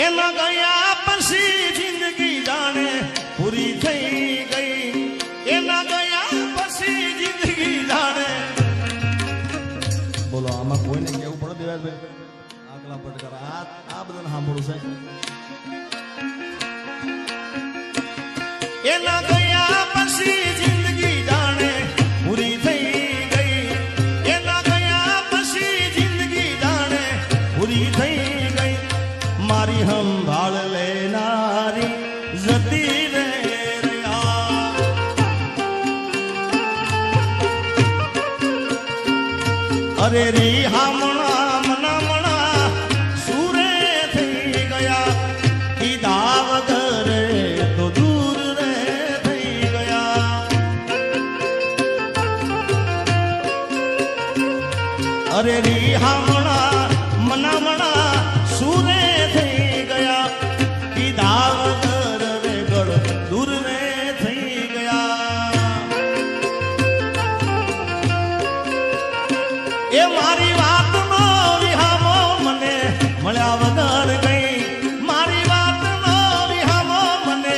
એમાં ગયા પછી જિંદગી જાણે પૂરી થઈ ગઈ. એમાં ગયા પછી જિંદગી જાણે. બોલો આમાં કોઈને કેવું પડે દેવાજભાઈ? આગલા પડકાર આ બધાને સાંભળું છે. એના ગયા પછી જિંદગી જાણે પૂરી થઈ ગઈ. એના ગયા પછી જિંદગી જાણે પૂરી થઈ ગઈ. મારી સંભાળ લેનારી જતી રે અરે રી હામણા મના સુરે થઈ ગયા. કીધા વગર તો દૂર રે થઈ ગયા. અરે રી હામણા મના સુરે થઈ ગયા. કીધા વગર રે ગળ દૂર રે થઈ ગયા. એ મારી વાતનો વિહામો મને મળ્યા વગર ગઈ. મારી વાતનો વિહામો મને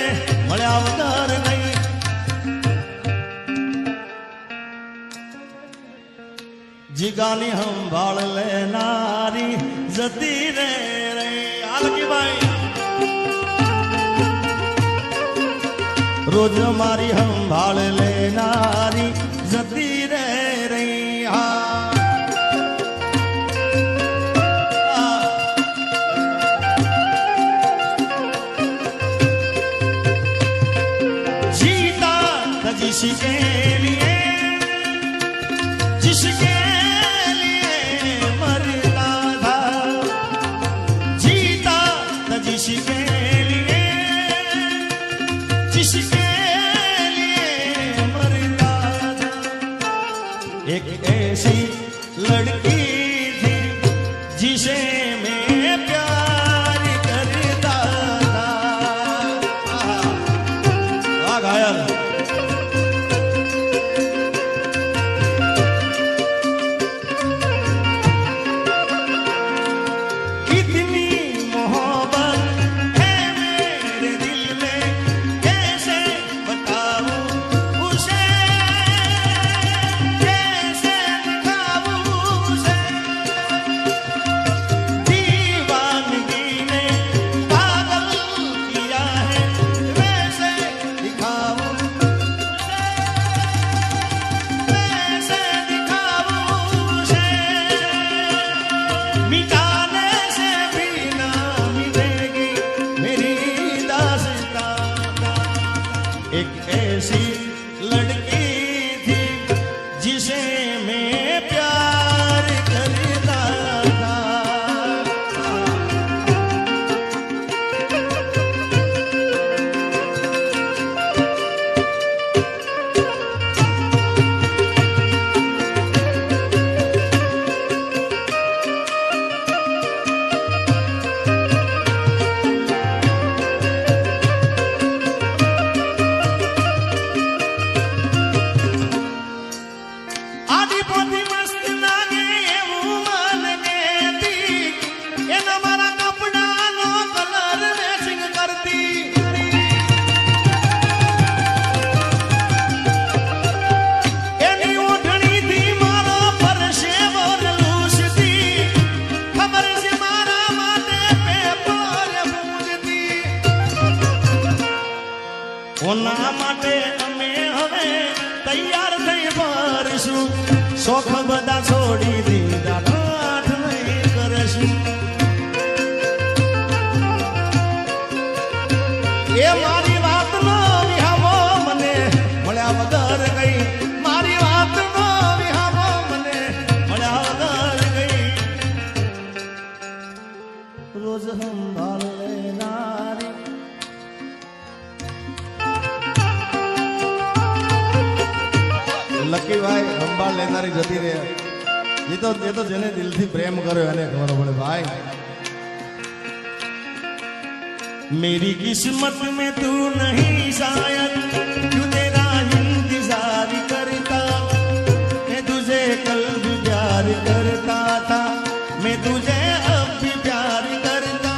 મળ્યા વગર ગઈ. જીગાની સંભાળ લેનારી જતી રે આલકીભાઈ. રોજ મારી સંભાળ લેનારી જતી રે રહી. હા जिसके लिए मरता था. जीता था जिसके लिए मरता था. एक ऐसी लड़की थी जिसे मैं प्यार करता था. घायल ઓના માટે અમે હવે તૈયાર થઈ ફરશું. શોખ બધા છોડી દીધા ઠાઠ નહીં કરશું. એ મારી વાતનો વિહામો મને મળ્યા વગર ગઈ. મારી વાતનો વિહામો મને મળ્યા વગર ગઈ. રોજ સંભાળ લેનારી લકી ભાઈ સંભાળ લેનારી જતી રહે. એ તો જેને દિલથી પ્રેમ કર્યો એને ખબર પડે ભાઈ. मेरी किस्मत में तू नहीं शायद क्यों तेरा इंतजार करता. मैं तुझे कल भी प्यार करता था. मैं तुझे अब भी प्यार करता.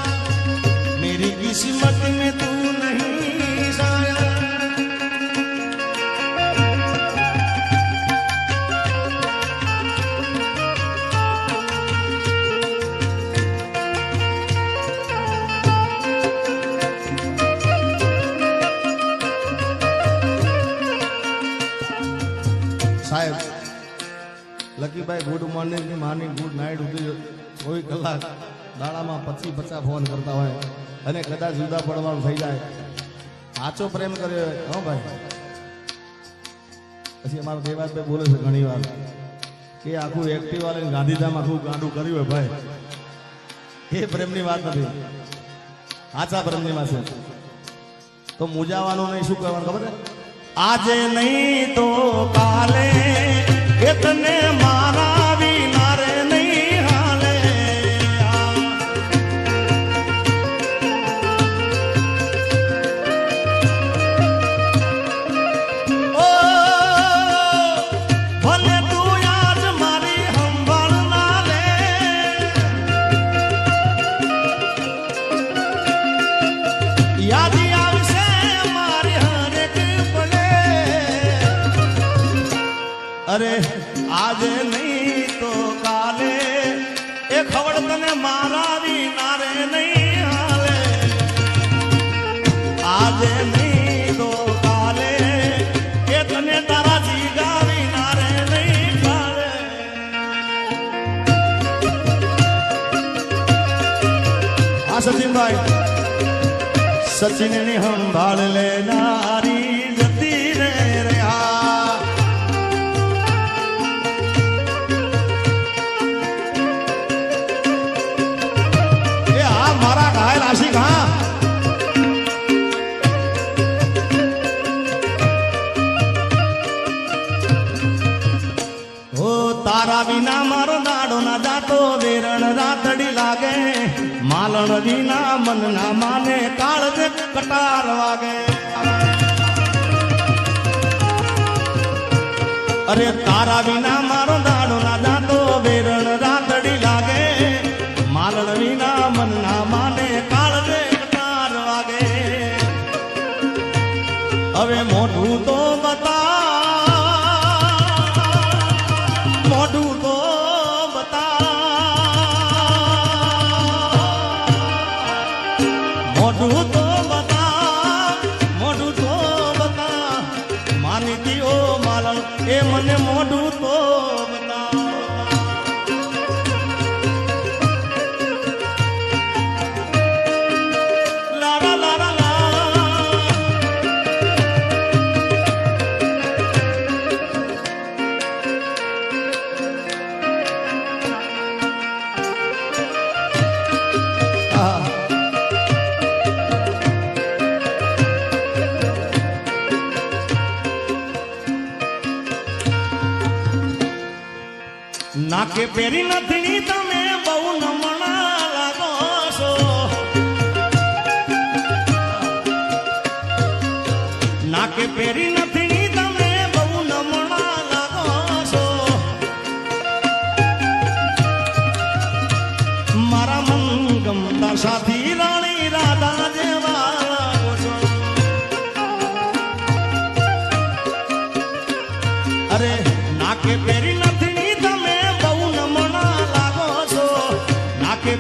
ગુડ મોર્નિંગ ની માની ગુડ નાઇટ સુધી કોઈ કલાક દાડામાં 25-50 ફોન કરતા હોય અને કદાચ જુદા પડવાનું થઈ જાય સાચો પ્રેમ કર્યો હો ભાઈ. પછી અમારા દેવાજભાઈ બોલે છે ઘણી વાર કે આખું એક્ટિવા લઈને ગાંધીધામ આખું ગાંડું કર્યું હોય ભાઈ, એ પ્રેમની વાત નથી, સાચા પ્રેમની વાત છે. તો મૂજાવાનું નહીં, શું કરવાનું ખબર છે? આજે નહીં તો કાલે તને મારા વિના રે નહીં હાલે. ઓ ભલે તું આજ મારી સંભાળ ના લે, યાદ આવશે મારી હરેક પલે. અરે આજે નહીં તો કાલે એ ખબર તને મારા વિના રે નહીં હાલે. આજે નહીં તો કાલે એ તને તારા જીગા વિના રે નહીં ચાલે. હા સચિનભાઈ, સચિન ની સંભાળ લેનારી જતી રે રહ્યા. મારા ઘાયલ આશિક, હા ઓ તારા વિના મારો દાડો ના જાતો, વેરણ રાતડી લાગે, માલણ વિના મન ના માને, કાળજ કટાર વાગે. અરે તારા વિના મારો દાડો ના જાતો, વેરણ રાતડી લાગે, માલણ વિના મન ના માને, કાળજે કટાર વાગે. હવે મોઢું તો બતા, મોઢું તો બતા, મોઢું તો બતા, મોઢું તો બતા. માની દીઓ માલણ એ મને મોઢું તો બતા. નાકે પેરી નથી તમે બહુ નમણા લાગો છો. નાકે પેરી નથી તમે બહુ નમણા લાગો છો. મારા મન ગમતા સાથી રાણી રાધા જેવા લાગો છો. અરે નાકે પેરી નથી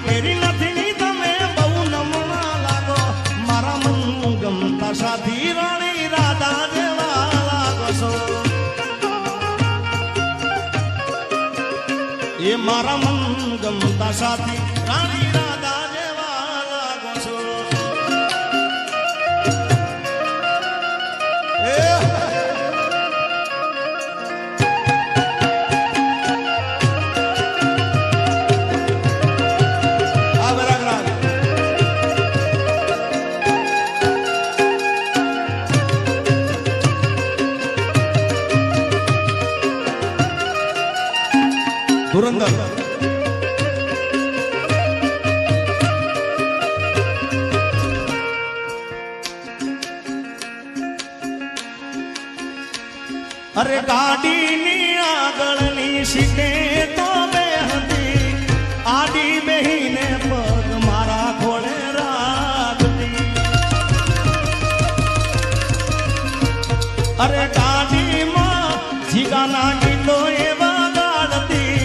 પેરી નથી તમે બહુ નમણા લાગો. મારા મન ગમતા સાથી રાણી રાધા જેવા લાગો છો. એ મારા મન ગમતા સાથી રાણી રાધા જેવા લાગો છો. ધુરંધર અરે ગાડીની આગળની સીટે તો બેહતી, આડી બેહીને પગ મારા ખોળે રાખતી. અરે ગાડીમાં જીગાના ગીતો એવા ગાડતી,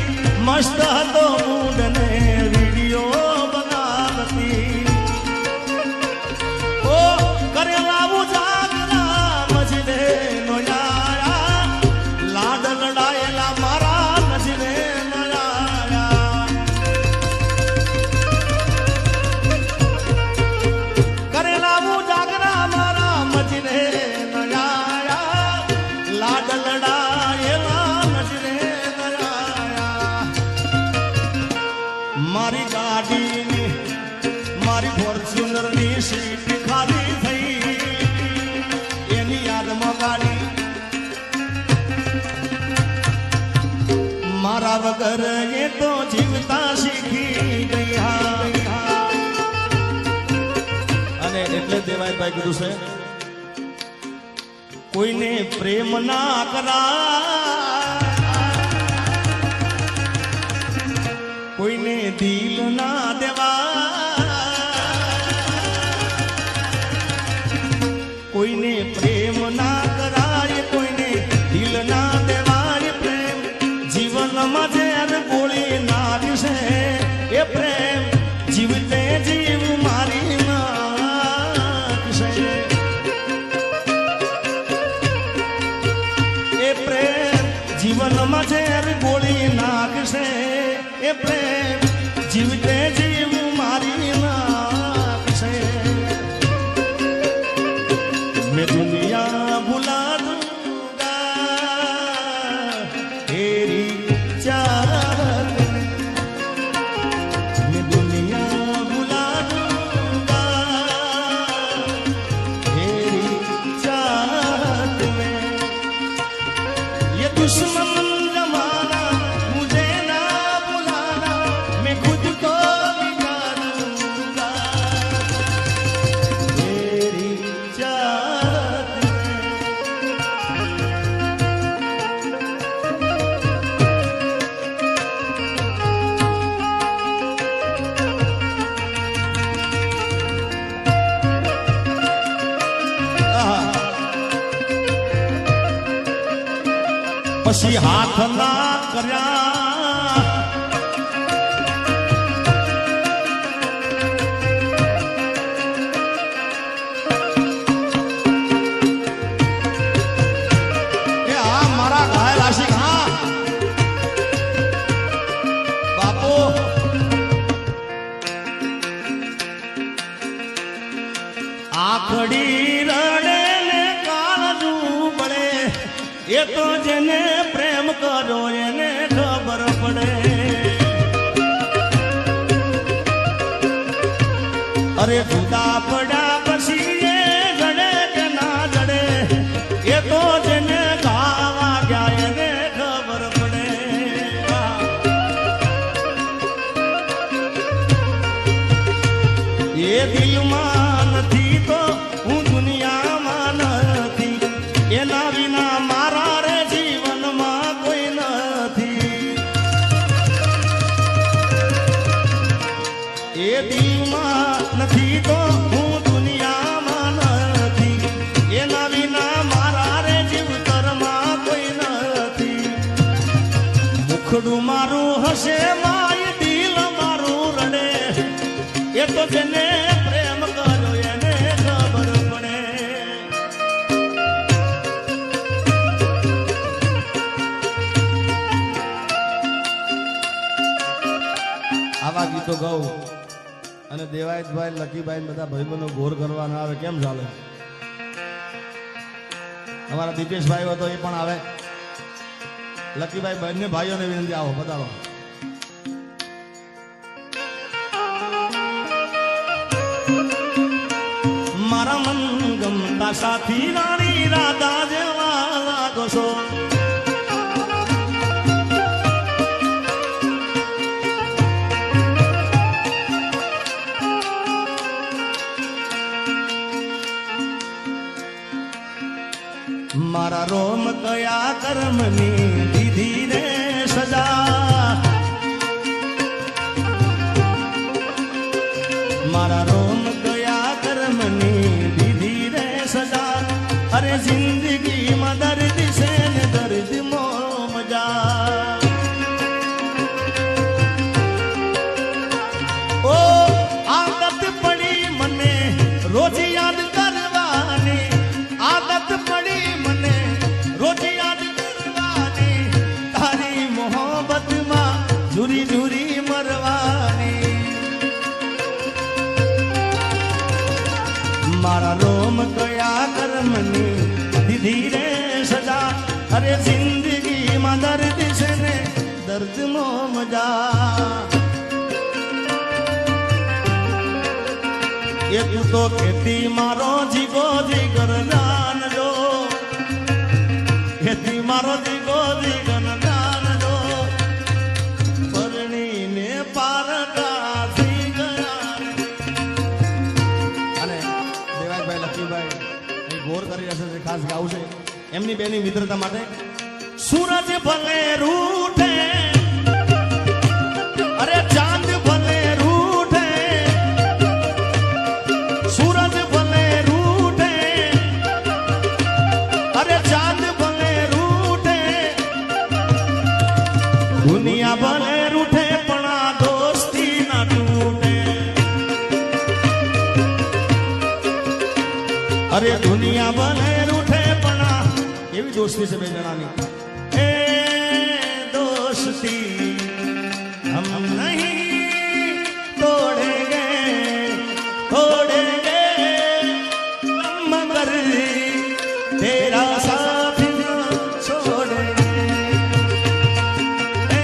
મસ્ત હતો મૂડ ને વિડીયો બનાવતી. ઓ કરેલા જાગરા મજને નો યારા, લાડ લડાયેલા મારા નજરે નો મારી ગાડીની મારી ફોર્ચ્યુનરની સીટ ખાલી થઈ એની યાદમાં ગાડી મારા વગર એ તો જીવતા શીખી ગયા. અને એટલે દેવાયભાઈ કીધું છે કોઈને પ્રેમ ના કરા કોઈને દિલ ના દેવા કોઈને પ્રેમ ના કરાય કોઈને દિલ ના દેવાય પ્રેમ જીવનમાં ઝેર ગોળી નાખશે એ પ્રેમ જીવતે જીવ મારી નાખશે એ પ્રેમ જીવનમાં ઝેર ગોળી નાખશે એ પ્રેમ જીવતે જીવ મારી નાખશે. मैं दुनिया भुला दूंगा तेरी चाहत में मैं दुनिया भुला दूंगा तेरी चाहत में ये दुश्मन जमाना मुझे ना बुलाना मैं खुद को बिगाड़ूंगा तेरी પછી હાથ ના કર્યા એ આ મારા ઘાયલ આશિક હા બાપુ આખડી રડે ને કાળજું પડે એ તો જેને પ્રેમ કરો એને ખબર પડે. અરે જુદા પડ્યા પછી એ જડે કે ના જડે એ તો જેને ગાવા ગયા એને ખબર પડે. એ દિલમાં નથી તો હું દુનિયામાં નથી એના વિના મારા રે જીવનમાં કોઈ નથી. એ દિલમાં નથી તો હું દુનિયામાં નથી એના વિના મારા રે જીવતરમાં કોઈ નથી. મુખડું મારું હશે માય દિલ મારું રડે એ તો જેને પ્રેમ કર્યો એને ખબર પડે. આવા ગીતો ગાઉં અને દેવાયતભાઈ લકીભાઈ બધા ભાઈબંધો ઘોર કરવા ના આવે કેમ ચાલે? અમારા દીપેશભાઈ હોય તો એ પણ આવે. લકીભાઈ બંને ભાઈઓને વિનંતી આવો બતાવો. મારા મન ગમતા સાથી રાણી રાધા જેવા લાગો છો. મારા રોમ કયા કર્મની દીધી રે સજા મારા રોમ કયા કર્મની દીધી રે સજા. અરે જિંદગીમાં દર્દ છે ને દર્દ મો મજા. ઓ આદત પડી મને રોજ યાદ કરવાની આદત પડી મને રોજ યાદ કરવાની તારી મોહબ્બતમાં ઝુરી ઝુરી મરવાની. મારા રોમ કયા કર્મની દીધી રે સજા. અરે જિંદગીમાં દર્દ છે ને દર્દ મો મજા. એ તું તો ખેતી મારો જીગો જીગર જાનજો, ખેતી મારો જીગો જીગર જાનજો, પરણીને પારકા થઈ ગયા. અને દેવાયભાઈ લક્ષ્મીભાઈ અહીં ગોર કરી હશે તે ખાસ ગાવું છે એમની બેની મિત્રતા માટે. સૂરજ ભલે રૂઠે, અરે ચાંદ ભલે રૂઠે, સૂરજ ભલે રૂઠે, અરે ચાંદ ભલે રૂઠે, દુનિયા ભલે રૂઠે પણ આ દોસ્તી ના તૂટે. અરે દુનિયા ભલે રૂઠે પણ આ એવી દોસ્તી છે બે જણાની. એ દોસ્તી हम नहीं तोड़ेंगे तोड़ेंगे मगर तेरा साथ न छोड़ेंगे. ए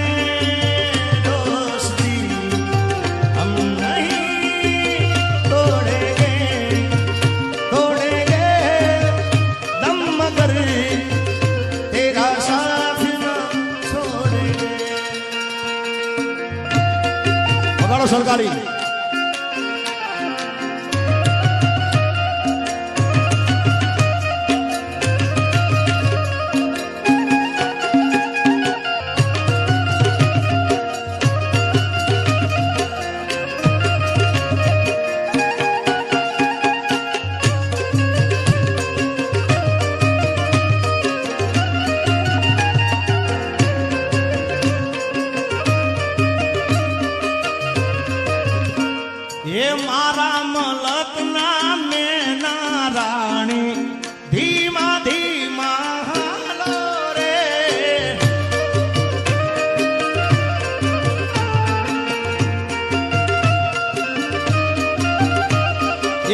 दोस्ती हम नहीं तोड़ेंगे तोड़ेंगे दम मगर तेरा साथ न छोड़ेंगे. વગાડો સરકારી. એ મારા મલકના મેના રાણી ધીમા ધીમા હાલો રે.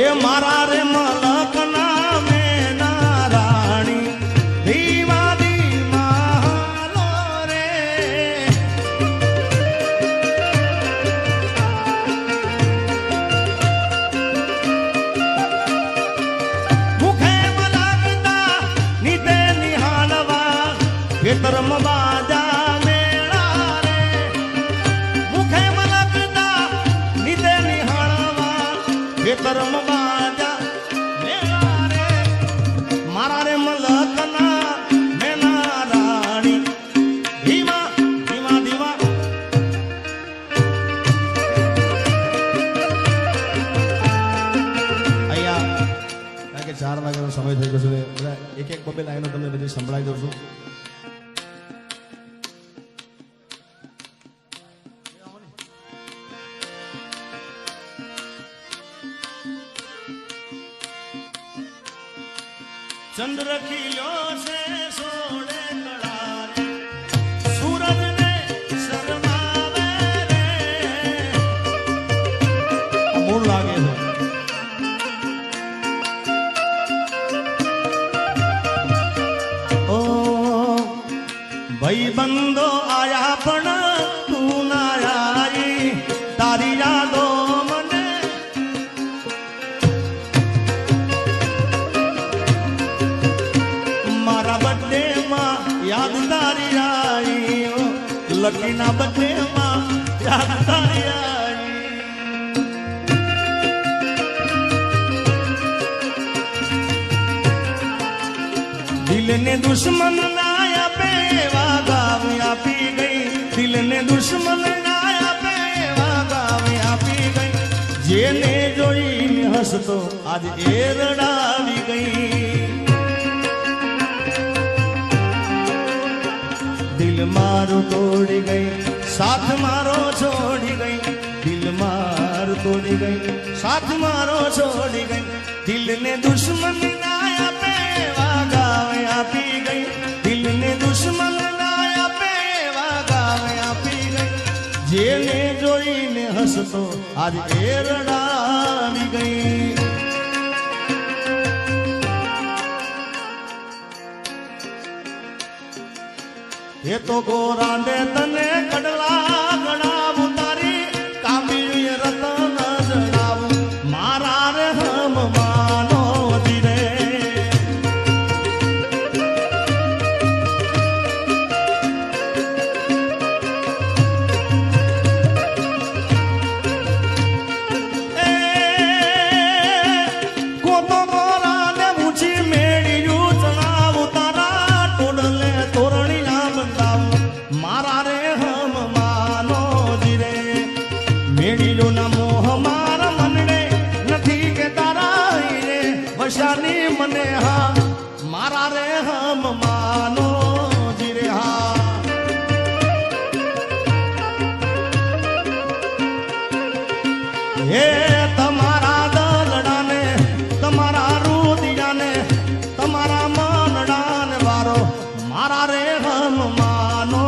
એ મારા રે મલકના મેના રાણી ધીમા ધીમા હાલો રે. ખેતરમ બાજા મેળા રે, મુખે મલકતા નીતે નિહાળવા, ખેતરમ બાજા મેળા રે. મારા રે મલકના મેના રાણી ધીમા ધીમા ધીમા. અહીંયા કારણ કે 4 વાગ્યાનો સમય થઈ ગયો છે, બધા એક એક બબે લાઈનો તમને બધી સંભળાઈ દઉં છું. चंद्र खिलो से सोने कड़ा रे, सूरज ने शर्मावे रे. मूल लागे है. ओ भाई बंदो आया पण तू ना आई, तारी यादो मने बर्थडे માં યાદ તારી આવી, લકી ના બર્થડે માં યાદ તારી આવી. દિલ ને દુશ્મન ના આપે એવા ગાવ આપી ગઈ, દિલ ને દુશ્મન ના આપે એવા ગાવ આપી ગઈ. જેને જોઈને હસતો આજ એ રડાવી ગઈ. દિલ મારું તોડી ગઈ, સાથ મારો છોડી ગઈ. દિલ મારું તોડી ગઈ, સાથ મારો છોડી ગઈ. દિલ ને દુશ્મન ના આપે એવા ગાવ આપી ગઈ, દિલ ને દુશ્મન ના આપે એવા ગાવ આપી ગઈ. જેને જોઈને હસતો આજ એ રડાવી ગઈ. એ તો ગોરાંડે તને કડલા ગણાવું, તારી કામી રતન જણાવું. મારા રે મેળીલો ના મોહ મારા મનને નથી કે તારા રે વશાની મને હા મારા રે હમ માનો જીરે હા હે તમારા દલડાને તમારા રુદિયાને તમારા મનડાને વારો મારા રે હમ માનો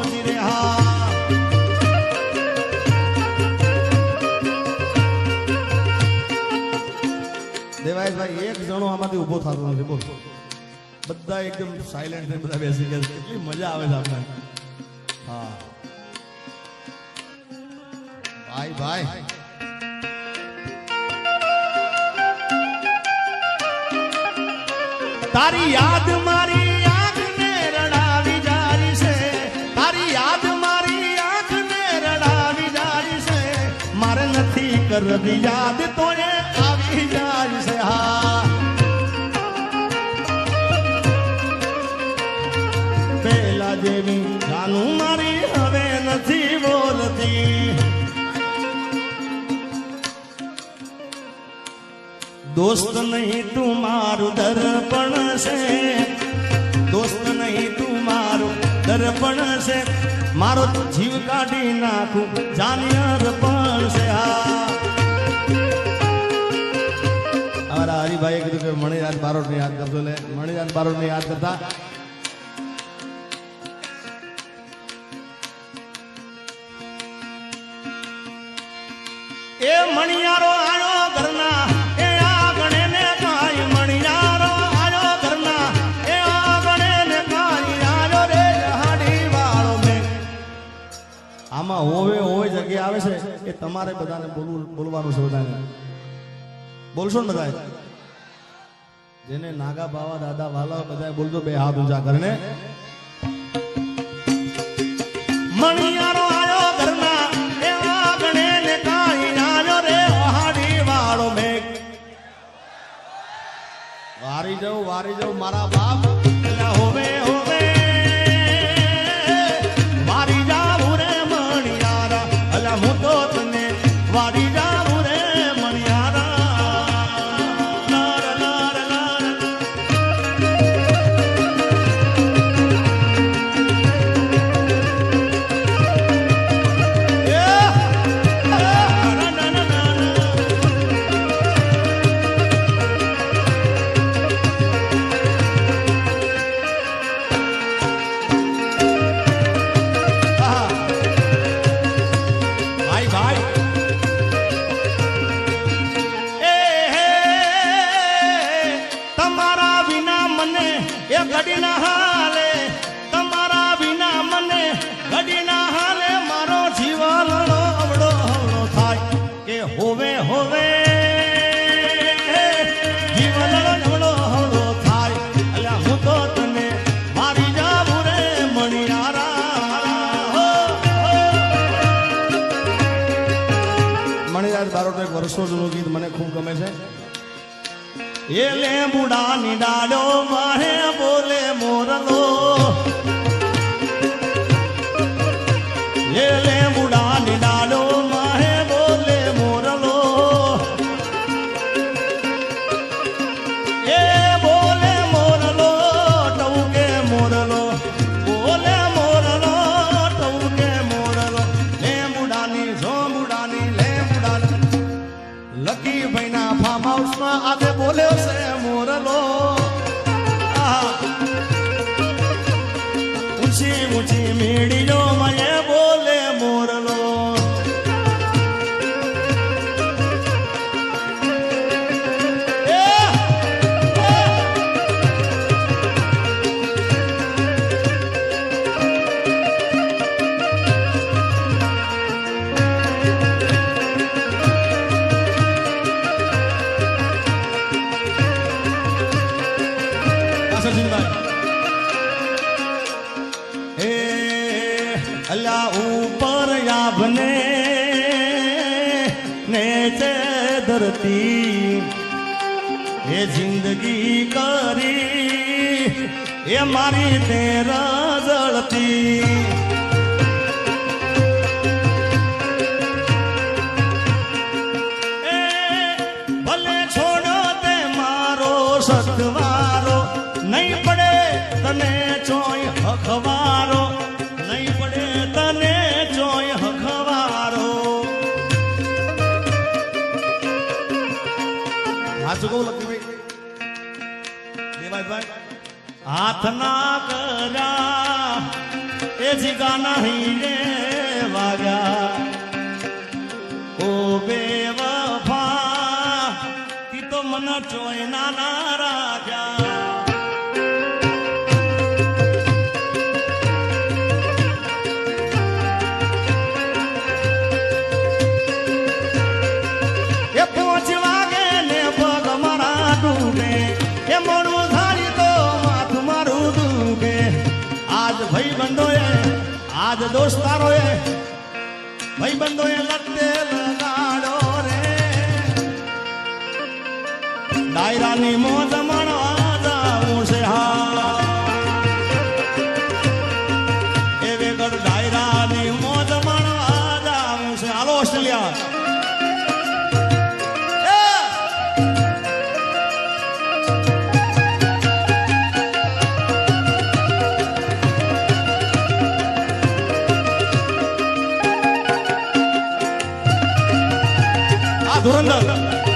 જીરે હા દેવાયભાઈ એક જણો આમાંથી ઊભો થતો નથી બોલ બધા એકદમ સાયલેન્ટ થઈને બધા બેસી ગયા કેટલી મજા આવે છે આપણે હા ભાઈ ભાઈ તારી યાદ મારી આંખને રડાવી જારી છે તારી યાદ મારી આંખને રડાવી જારી છે મારે નથી કરવી યાદ તોય આવી જાય છે હા પેલા જેવી જાનું મારી હવે નથી બોલતી दोस्त नहीं तुम्हारू दर्पण से दोस्त नहीं तुम्हारू दर्पण से मारो जीव काढ़ी नाखू जानियर पण से हाँ हमारा हरिभाई कीधुं के मणिराज बारोट ने याद करतो ले मणिराज बारोट ने याद करता ए मणियारो आयो घरना આમાં હોવે હોવે જગ્યા આવે છે એ તમારે બધાને બોલવાનું છે બધાને બોલશો ને બધા જેને નાગા બાવા દાદા વાલા બધા બોલજો બે હાથ ઊંચા કરીને મણિયારો આયો ઘરના એ આગણે ને કાઈ આયો રે ઓહાડી વાળો મેઘ વારી જાઉં મારા બાપ એલા હોવે હોવે હું તો તને વારી જાઉં રે મણિયારા લાર લાર લાર ઘડીના હાલે તમારા વિના મને ઘડીના હાલે મારો જીવન અવળો અવળો થાય કે હોવે હોવે જીવન અવળો અવળો થાય અલ્યા હું તો તને મારી જાઉં રે મણિયારા મણિયાર બારોટ એક વર્ષો જૂનું ગીત મને ખૂબ ગમે છે એ લેબુડા ની ડાળો માહે બોલે મોરલો એ લેબુડા ની ડાળો માહે બોલે મોરલો એ બોલે મોરલો ટઉકે મોરલો બોલે મોરલો ટઉકે મોરલો લેબુડાની ઝોંબુડાની લેબુડાની લકી ભાઈના ફાર્મ હાઉસમાં આજે બોલ્યો છે મોરલો ઊંચી ઊંચી મેળીઓ મને બોલે મોરલો अल्लाह ऊपर याबने नेचे धरती ये जिंदगी करी ये मारी तेरा जलती હાસુ કહું લક્ષ્મીભાઈ દેવાજભાઈ હાથ ના કર્યા એ જીગા નહીં રે વાગ્યા ઓ બેવફા તી તો મન ચોયના ના રાજા એ 5 વાગે ને પગ મારા ડૂબે એ મોડું થાળી તો માથું મારું દુખે આજ ભાઈ બંધોએ આજ દોસ્તારોએ ભાઈ બંધોએ લટ્ટે લગાડો રે ડાયરાની મોજ માણવા જાવું છે હા એ વેગળ ડાયરાની મોજ માણવા જાવું છે હાલો ઓસ્ટ્રેલિયા ધુરંધર